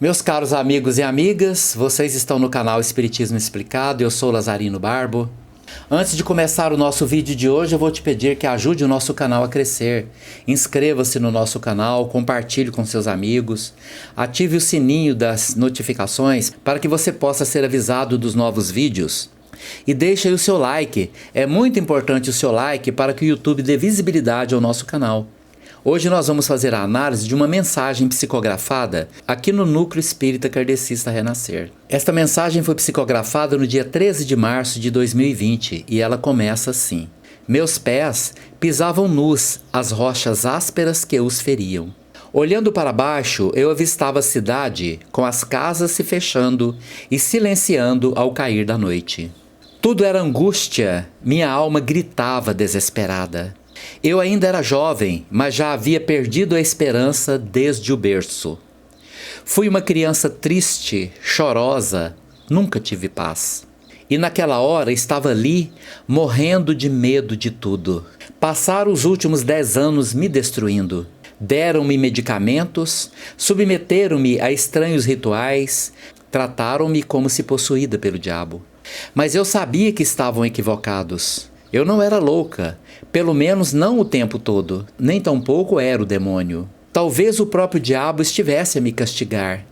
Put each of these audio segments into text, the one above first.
Meus caros amigos e amigas, vocês estão no canal Espiritismo Explicado, eu sou Lazarino Barbo. Antes de começar o nosso vídeo de hoje, eu vou te pedir que ajude o nosso canal a crescer. Inscreva-se no nosso canal, compartilhe com seus amigos, ative o sininho das notificações para que você possa ser avisado dos novos vídeos. E deixe aí o seu like, é muito importante o seu like para que o YouTube dê visibilidade ao nosso canal. Hoje nós vamos fazer a análise de uma mensagem psicografada aqui no Núcleo Espírita Kardecista Renascer. Esta mensagem foi psicografada no dia 13 de março de 2020 e ela começa assim: Meus pés pisavam nus as rochas ásperas que os feriam. Olhando para baixo, eu avistava a cidade com as casas se fechando e silenciando ao cair da noite. Tudo era angústia, minha alma gritava desesperada. Eu ainda era jovem, mas já havia perdido a esperança desde o berço. Fui uma criança triste, chorosa, nunca tive paz. E naquela hora estava ali, morrendo de medo de tudo. Passaram os últimos 10 anos me destruindo. Deram-me medicamentos, submeteram-me a estranhos rituais, trataram-me como se possuída pelo diabo. Mas eu sabia que estavam equivocados. Eu não era louca, pelo menos não o tempo todo, nem tampouco era o demônio. Talvez o próprio diabo estivesse a me castigar.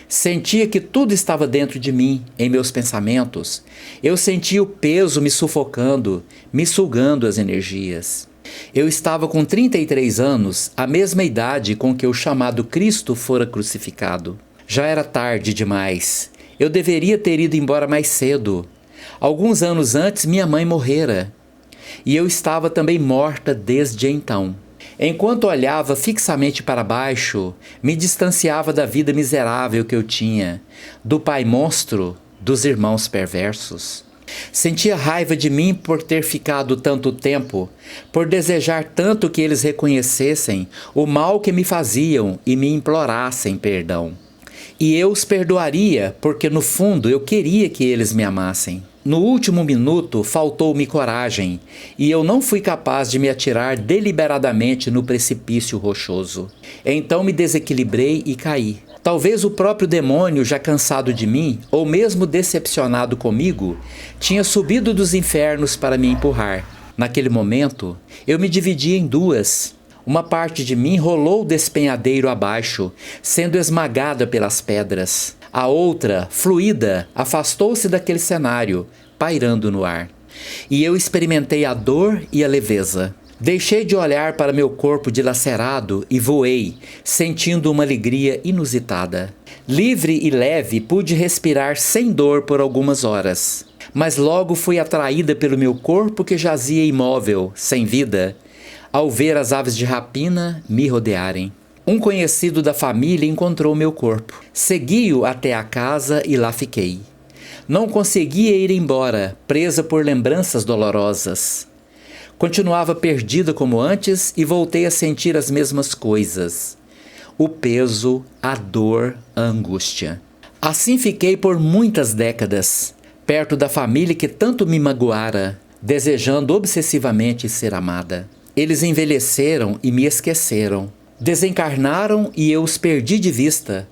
Sentia que tudo estava dentro de mim, em meus pensamentos. Eu sentia o peso me sufocando, me sugando as energias. Eu estava com 33 anos, a mesma idade com que o chamado Cristo fora crucificado. Já era tarde demais. Eu deveria ter ido embora mais cedo. Alguns anos antes, minha mãe morrera. E eu estava também morta desde então. Enquanto olhava fixamente para baixo, me distanciava da vida miserável que eu tinha, do pai monstro, dos irmãos perversos. Sentia raiva de mim por ter ficado tanto tempo, por desejar tanto que eles reconhecessem o mal que me faziam e me implorassem perdão. E eu os perdoaria, porque no fundo eu queria que eles me amassem. No último minuto faltou-me coragem, e eu não fui capaz de me atirar deliberadamente no precipício rochoso. Então me desequilibrei e caí. Talvez o próprio demônio, já cansado de mim, ou mesmo decepcionado comigo, tinha subido dos infernos para me empurrar. Naquele momento, eu me dividi em duas. Uma parte de mim rolou o despenhadeiro abaixo, sendo esmagada pelas pedras. A outra, fluida, afastou-se daquele cenário, pairando no ar. E eu experimentei a dor e a leveza. Deixei de olhar para meu corpo dilacerado e voei, sentindo uma alegria inusitada. Livre e leve, pude respirar sem dor por algumas horas. Mas logo fui atraída pelo meu corpo que jazia imóvel, sem vida, ao ver as aves de rapina me rodearem. Um conhecido da família encontrou meu corpo. Segui-o até a casa e lá fiquei. Não conseguia ir embora, presa por lembranças dolorosas. Continuava perdida como antes e voltei a sentir as mesmas coisas. O peso, a dor, a angústia. Assim fiquei por muitas décadas, perto da família que tanto me magoara, desejando obsessivamente ser amada. Eles envelheceram e me esqueceram. Desencarnaram e eu os perdi de vista.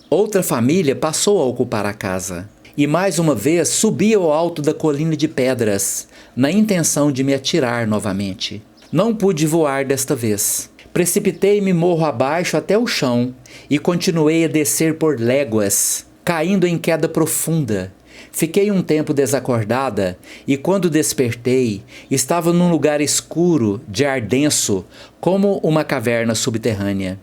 Outra família passou a ocupar a casa. E mais uma vez subi ao alto da colina de pedras, na intenção de me atirar novamente. Não pude voar desta vez. Precipitei-me morro abaixo até o chão e continuei a descer por léguas, caindo em queda profunda. Fiquei um tempo desacordada e quando despertei, estava num lugar escuro, de ar denso, como uma caverna subterrânea.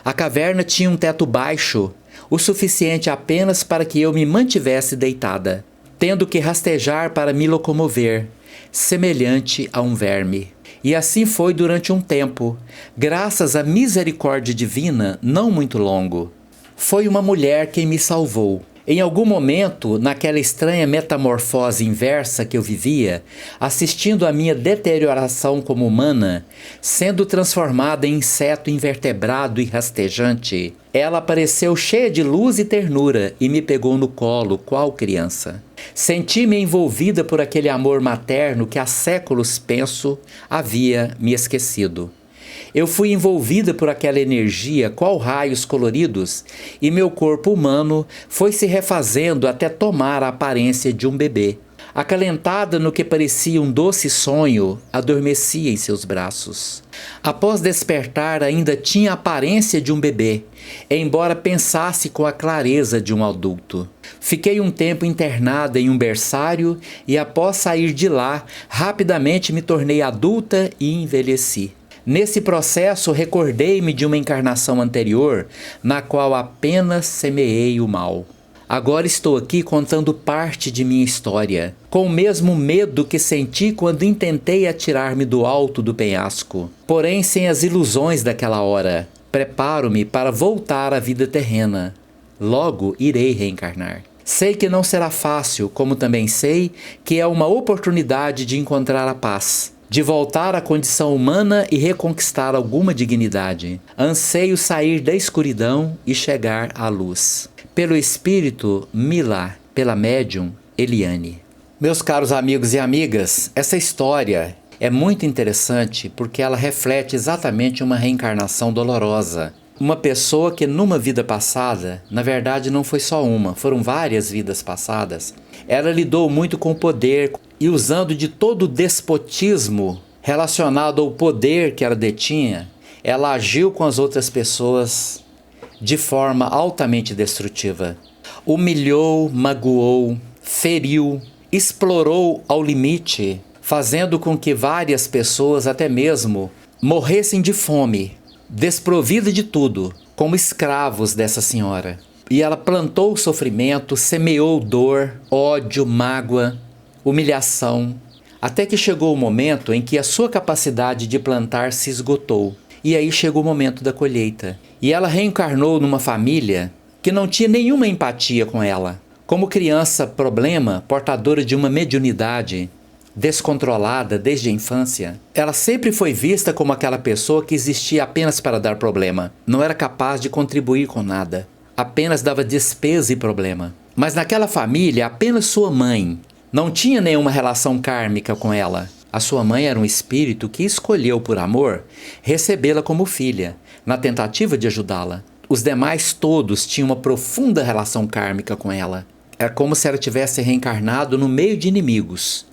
A caverna tinha um teto baixo, o suficiente apenas para que eu me mantivesse deitada, tendo que rastejar para me locomover, semelhante a um verme. E assim foi durante um tempo, graças à misericórdia divina não muito longo. Foi uma mulher quem me salvou. Em algum momento, naquela estranha metamorfose inversa que eu vivia, assistindo à minha deterioração como humana, sendo transformada em inseto invertebrado e rastejante, ela apareceu cheia de luz e ternura e me pegou no colo, qual criança. Senti-me envolvida por aquele amor materno que há séculos, penso, havia me esquecido. Eu fui envolvida por aquela energia, qual raios coloridos, e meu corpo humano foi se refazendo até tomar a aparência de um bebê. Acalentada no que parecia um doce sonho, adormecia em seus braços. Após despertar, ainda tinha a aparência de um bebê, embora pensasse com a clareza de um adulto. Fiquei um tempo internada em um berçário e, após sair de lá, rapidamente me tornei adulta e envelheci. Nesse processo, recordei-me de uma encarnação anterior, na qual apenas semeei o mal. Agora estou aqui contando parte de minha história, com o mesmo medo que senti quando intentei atirar-me do alto do penhasco, porém sem as ilusões daquela hora. Preparo-me para voltar à vida terrena. Logo irei reencarnar. Sei que não será fácil, como também sei que é uma oportunidade de encontrar a paz, de voltar à condição humana e reconquistar alguma dignidade. Anseio sair da escuridão e chegar à luz. Pelo espírito Mila, pela médium Eliane. Meus caros amigos e amigas, essa história é muito interessante porque ela reflete exatamente uma reencarnação dolorosa. Uma pessoa que numa vida passada, na verdade não foi só uma, foram várias vidas passadas, ela lidou muito com o poder e usando de todo o despotismo relacionado ao poder que ela detinha, ela agiu com as outras pessoas de forma altamente destrutiva. Humilhou, magoou, feriu, explorou ao limite, fazendo com que várias pessoas até mesmo morressem de fome, desprovida de tudo, como escravos dessa senhora. E ela plantou sofrimento, semeou dor, ódio, mágoa, humilhação, até que chegou o momento em que a sua capacidade de plantar se esgotou. E aí chegou o momento da colheita. E ela reencarnou numa família que não tinha nenhuma empatia com ela. Como criança problema, portadora de uma mediunidade descontrolada desde a infância, ela sempre foi vista como aquela pessoa que existia apenas para dar problema. Não era capaz de contribuir com nada. Apenas dava despesa e problema. Mas naquela família, apenas sua mãe não tinha nenhuma relação kármica com ela. A sua mãe era um espírito que escolheu, por amor, recebê-la como filha, na tentativa de ajudá-la. Os demais todos tinham uma profunda relação kármica com ela. Era como se ela tivesse reencarnado no meio de inimigos.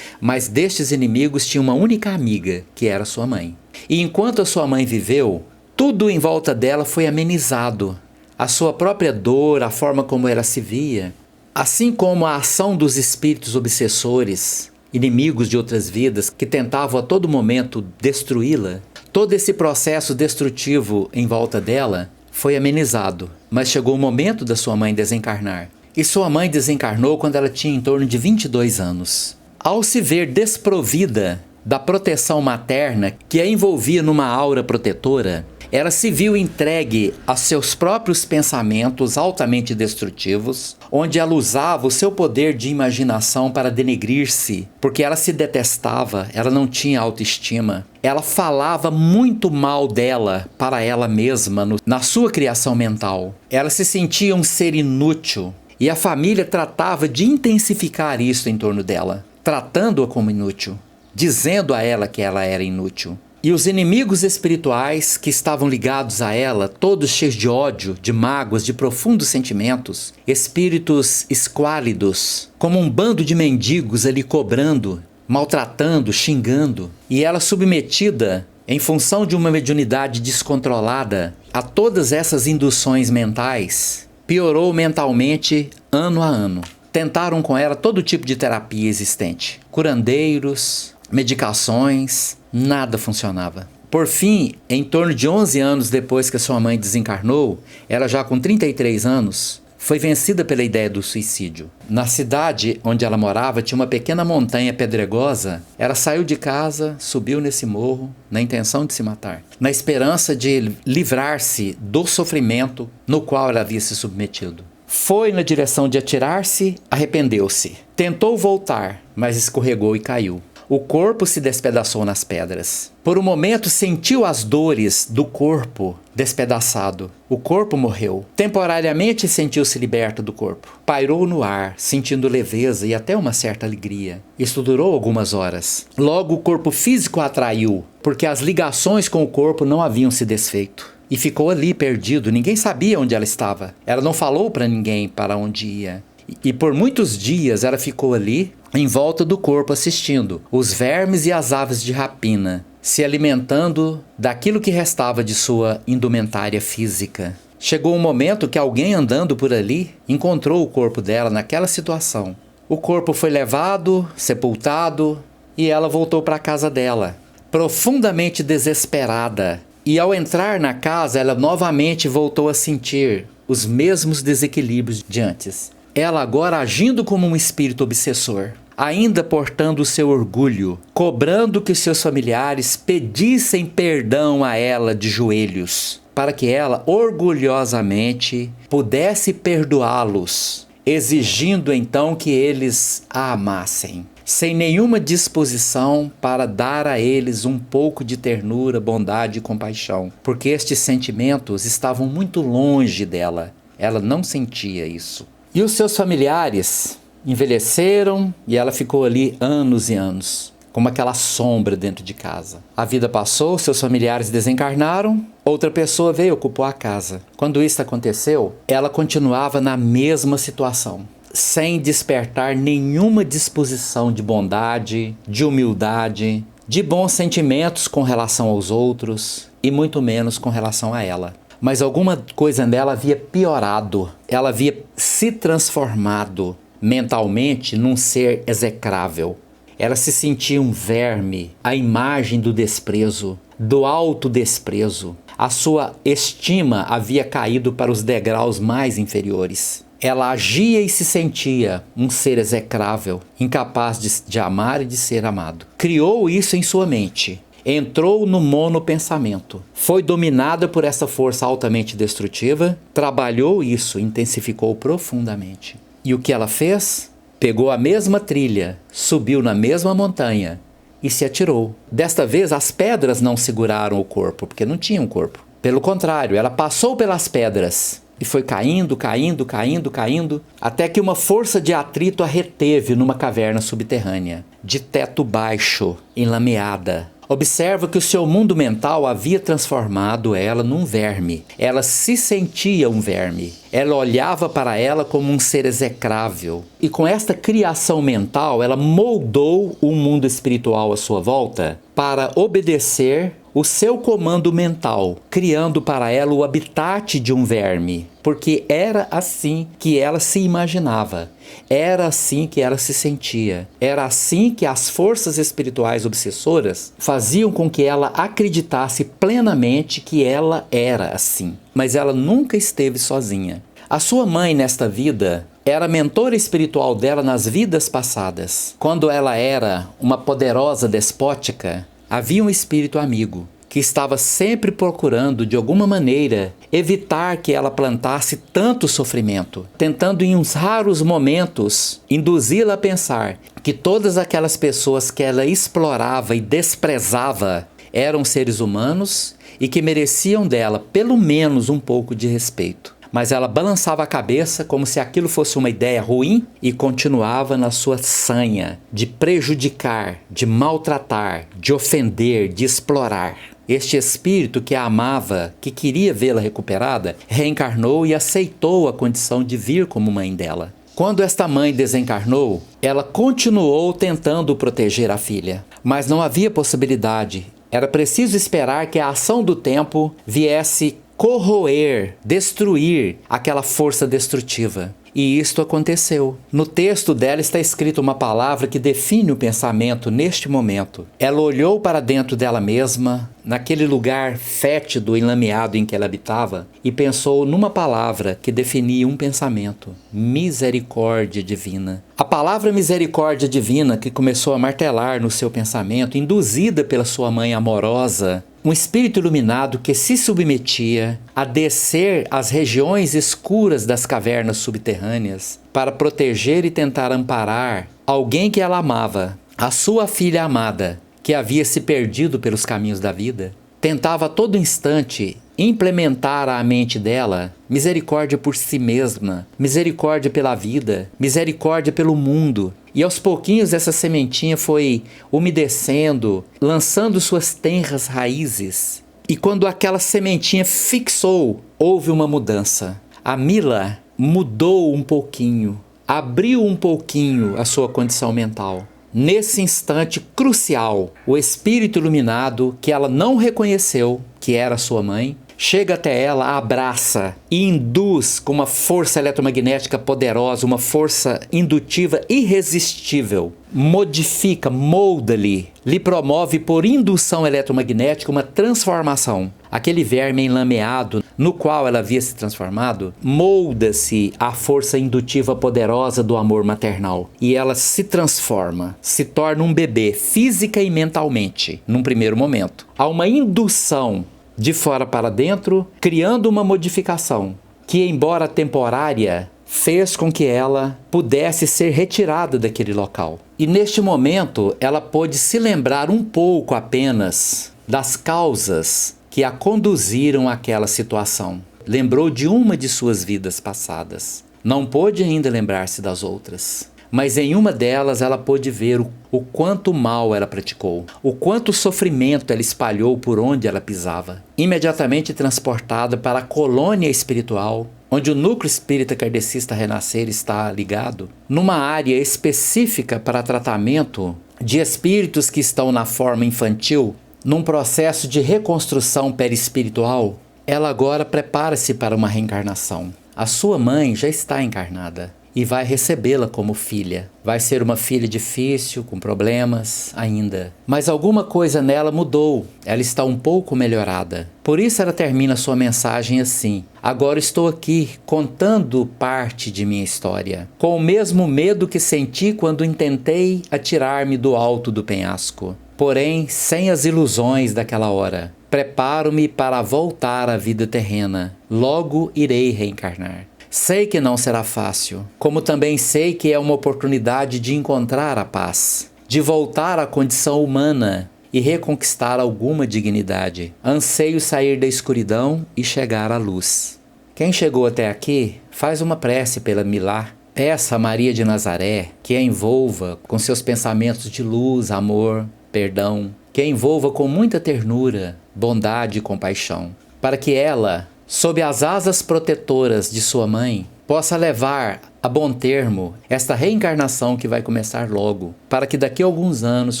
Mas destes inimigos tinha uma única amiga, que era sua mãe. E enquanto a sua mãe viveu, tudo em volta dela foi amenizado. A sua própria dor, a forma como ela se via, assim como a ação dos espíritos obsessores, inimigos de outras vidas, que tentavam a todo momento destruí-la, todo esse processo destrutivo em volta dela foi amenizado. Mas chegou o momento da sua mãe desencarnar. E sua mãe desencarnou quando ela tinha em torno de 22 anos. Ao se ver desprovida da proteção materna que a envolvia numa aura protetora, ela se viu entregue a seus próprios pensamentos altamente destrutivos, onde ela usava o seu poder de imaginação para denegrir-se, porque ela se detestava, ela não tinha autoestima. Ela falava muito mal dela para ela mesma na sua criação mental. Ela se sentia um ser inútil e a família tratava de intensificar isso em torno dela, tratando-a como inútil, dizendo a ela que ela era inútil. E os inimigos espirituais que estavam ligados a ela, todos cheios de ódio, de mágoas, de profundos sentimentos, espíritos esquálidos, como um bando de mendigos ali cobrando, maltratando, xingando, e ela submetida, em função de uma mediunidade descontrolada, a todas essas induções mentais, piorou mentalmente ano a ano. Tentaram com ela todo tipo de terapia existente, curandeiros, medicações, nada funcionava. Por fim, em torno de 11 anos depois que a sua mãe desencarnou, ela já com 33 anos, foi vencida pela ideia do suicídio. Na cidade onde ela morava tinha uma pequena montanha pedregosa. Ela saiu de casa, subiu nesse morro, na intenção de se matar, na esperança de livrar-se do sofrimento no qual ela havia se submetido. Foi na direção de atirar-se, arrependeu-se. Tentou voltar, mas escorregou e caiu. O corpo se despedaçou nas pedras. Por um momento sentiu as dores do corpo despedaçado. O corpo morreu. Temporariamente sentiu-se liberto do corpo. Pairou no ar, sentindo leveza e até uma certa alegria. Isso durou algumas horas. Logo o corpo físico a atraiu, porque as ligações com o corpo não haviam se desfeito. E ficou ali perdido, ninguém sabia onde ela estava. Ela não falou para ninguém para onde ia. E por muitos dias ela ficou ali, em volta do corpo assistindo os vermes e as aves de rapina, se alimentando daquilo que restava de sua indumentária física. Chegou um momento que alguém andando por ali encontrou o corpo dela naquela situação. O corpo foi levado, sepultado, e ela voltou para a casa dela, profundamente desesperada. E ao entrar na casa, ela novamente voltou a sentir os mesmos desequilíbrios de antes. Ela agora agindo como um espírito obsessor, ainda portando o seu orgulho, cobrando que seus familiares pedissem perdão a ela de joelhos, para que ela orgulhosamente pudesse perdoá-los, exigindo então que eles a amassem, sem nenhuma disposição para dar a eles um pouco de ternura, bondade e compaixão, porque estes sentimentos estavam muito longe dela. Ela não sentia isso. E os seus familiares envelheceram e ela ficou ali anos e anos, como aquela sombra dentro de casa. A vida passou, seus familiares desencarnaram, outra pessoa veio e ocupou a casa. Quando isso aconteceu, ela continuava na mesma situação, sem despertar nenhuma disposição de bondade, de humildade, de bons sentimentos com relação aos outros e muito menos com relação a ela. Mas alguma coisa nela havia piorado, ela havia se transformado mentalmente num ser execrável. Ela se sentia um verme, a imagem do desprezo, do autodesprezo. A sua estima havia caído para os degraus mais inferiores. Ela agia e se sentia um ser execrável, incapaz de amar e de ser amado. Criou isso em sua mente. Entrou no monopensamento, foi dominada por essa força altamente destrutiva, trabalhou isso, intensificou profundamente. E o que ela fez? Pegou a mesma trilha, subiu na mesma montanha e se atirou. Desta vez as pedras não seguraram o corpo, porque não tinha um corpo. Pelo contrário, ela passou pelas pedras e foi caindo, caindo, caindo, caindo, até que uma força de atrito a reteve numa caverna subterrânea, de teto baixo, enlameada. Observa que o seu mundo mental havia transformado ela num verme. Ela se sentia um verme. Ela olhava para ela como um ser execrável. E com esta criação mental, ela moldou o mundo espiritual à sua volta para obedecer o seu comando mental, criando para ela o habitat de um verme, porque era assim que ela se imaginava, era assim que ela se sentia, era assim que as forças espirituais obsessoras faziam com que ela acreditasse plenamente que ela era assim, mas ela nunca esteve sozinha. A sua mãe nesta vida era a mentora espiritual dela nas vidas passadas. Quando ela era uma poderosa despótica, havia um espírito amigo que estava sempre procurando, de alguma maneira, evitar que ela plantasse tanto sofrimento, tentando em uns raros momentos induzi-la a pensar que todas aquelas pessoas que ela explorava e desprezava eram seres humanos e que mereciam dela pelo menos um pouco de respeito. Mas ela balançava a cabeça como se aquilo fosse uma ideia ruim e continuava na sua sanha de prejudicar, de maltratar, de ofender, de explorar. Este espírito que a amava, que queria vê-la recuperada, reencarnou e aceitou a condição de vir como mãe dela. Quando esta mãe desencarnou, ela continuou tentando proteger a filha, mas não havia possibilidade. Era preciso esperar que a ação do tempo viesse corroer, destruir aquela força destrutiva. E isto aconteceu. No texto dela está escrita uma palavra que define o pensamento neste momento. Ela olhou para dentro dela mesma, naquele lugar fétido e enlameado em que ela habitava, e pensou numa palavra que definia um pensamento: misericórdia divina. A palavra misericórdia divina que começou a martelar no seu pensamento, induzida pela sua mãe amorosa, um espírito iluminado que se submetia a descer às regiões escuras das cavernas subterrâneas para proteger e tentar amparar alguém que ela amava, A sua filha amada, que havia se perdido pelos caminhos da vida, tentava a todo instante implementar à mente dela misericórdia por si mesma, misericórdia pela vida, misericórdia pelo mundo. E aos pouquinhos essa sementinha foi umedecendo, lançando suas tenras raízes. E quando aquela sementinha fixou, houve uma mudança. A Mila mudou um pouquinho, abriu um pouquinho a sua condição mental. Nesse instante crucial, o espírito iluminado, que ela não reconheceu que era sua mãe, chega até ela, abraça e induz com uma força eletromagnética poderosa, uma força indutiva irresistível. Modifica, molda-lhe, lhe promove por indução eletromagnética uma transformação. Aquele verme enlameado no qual ela havia se transformado, molda-se à força indutiva poderosa do amor maternal. E ela se transforma, se torna um bebê, física e mentalmente, num primeiro momento. Há uma indução de fora para dentro, criando uma modificação que, embora temporária, fez com que ela pudesse ser retirada daquele local. E neste momento, ela pôde se lembrar um pouco apenas das causas que a conduziram àquela situação. Lembrou de uma de suas vidas passadas. Não pôde ainda lembrar-se das outras. Mas em uma delas ela pôde ver o quanto mal ela praticou, o quanto sofrimento ela espalhou por onde ela pisava. Imediatamente transportada para a colônia espiritual, onde o núcleo espírita kardecista Renascer está ligado, numa área específica para tratamento de espíritos que estão na forma infantil, num processo de reconstrução perispiritual, ela agora prepara-se para uma reencarnação. A sua mãe já está encarnada e vai recebê-la como filha. Vai ser uma filha difícil, com problemas ainda. Mas alguma coisa nela mudou. Ela está um pouco melhorada. Por isso ela termina sua mensagem assim: agora estou aqui contando parte de minha história, com o mesmo medo que senti quando intentei atirar-me do alto do penhasco. Porém, sem as ilusões daquela hora. Preparo-me para voltar à vida terrena. Logo irei reencarnar. Sei que não será fácil, como também sei que é uma oportunidade de encontrar a paz, de voltar à condição humana e reconquistar alguma dignidade. Anseio sair da escuridão e chegar à luz. Quem chegou até aqui, faz uma prece pela Milá. Peça a Maria de Nazaré que a envolva com seus pensamentos de luz, amor, perdão, que a envolva com muita ternura, bondade e compaixão, para que ela, sob as asas protetoras de sua mãe, possa levar a bom termo esta reencarnação que vai começar logo, para que daqui a alguns anos,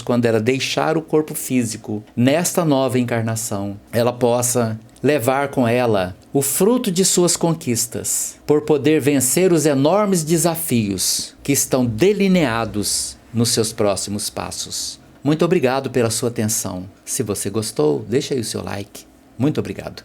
quando ela deixar o corpo físico, nesta nova encarnação, ela possa levar com ela o fruto de suas conquistas, por poder vencer os enormes desafios que estão delineados nos seus próximos passos. Muito obrigado pela sua atenção. Se você gostou, deixa aí o seu like. Muito obrigado.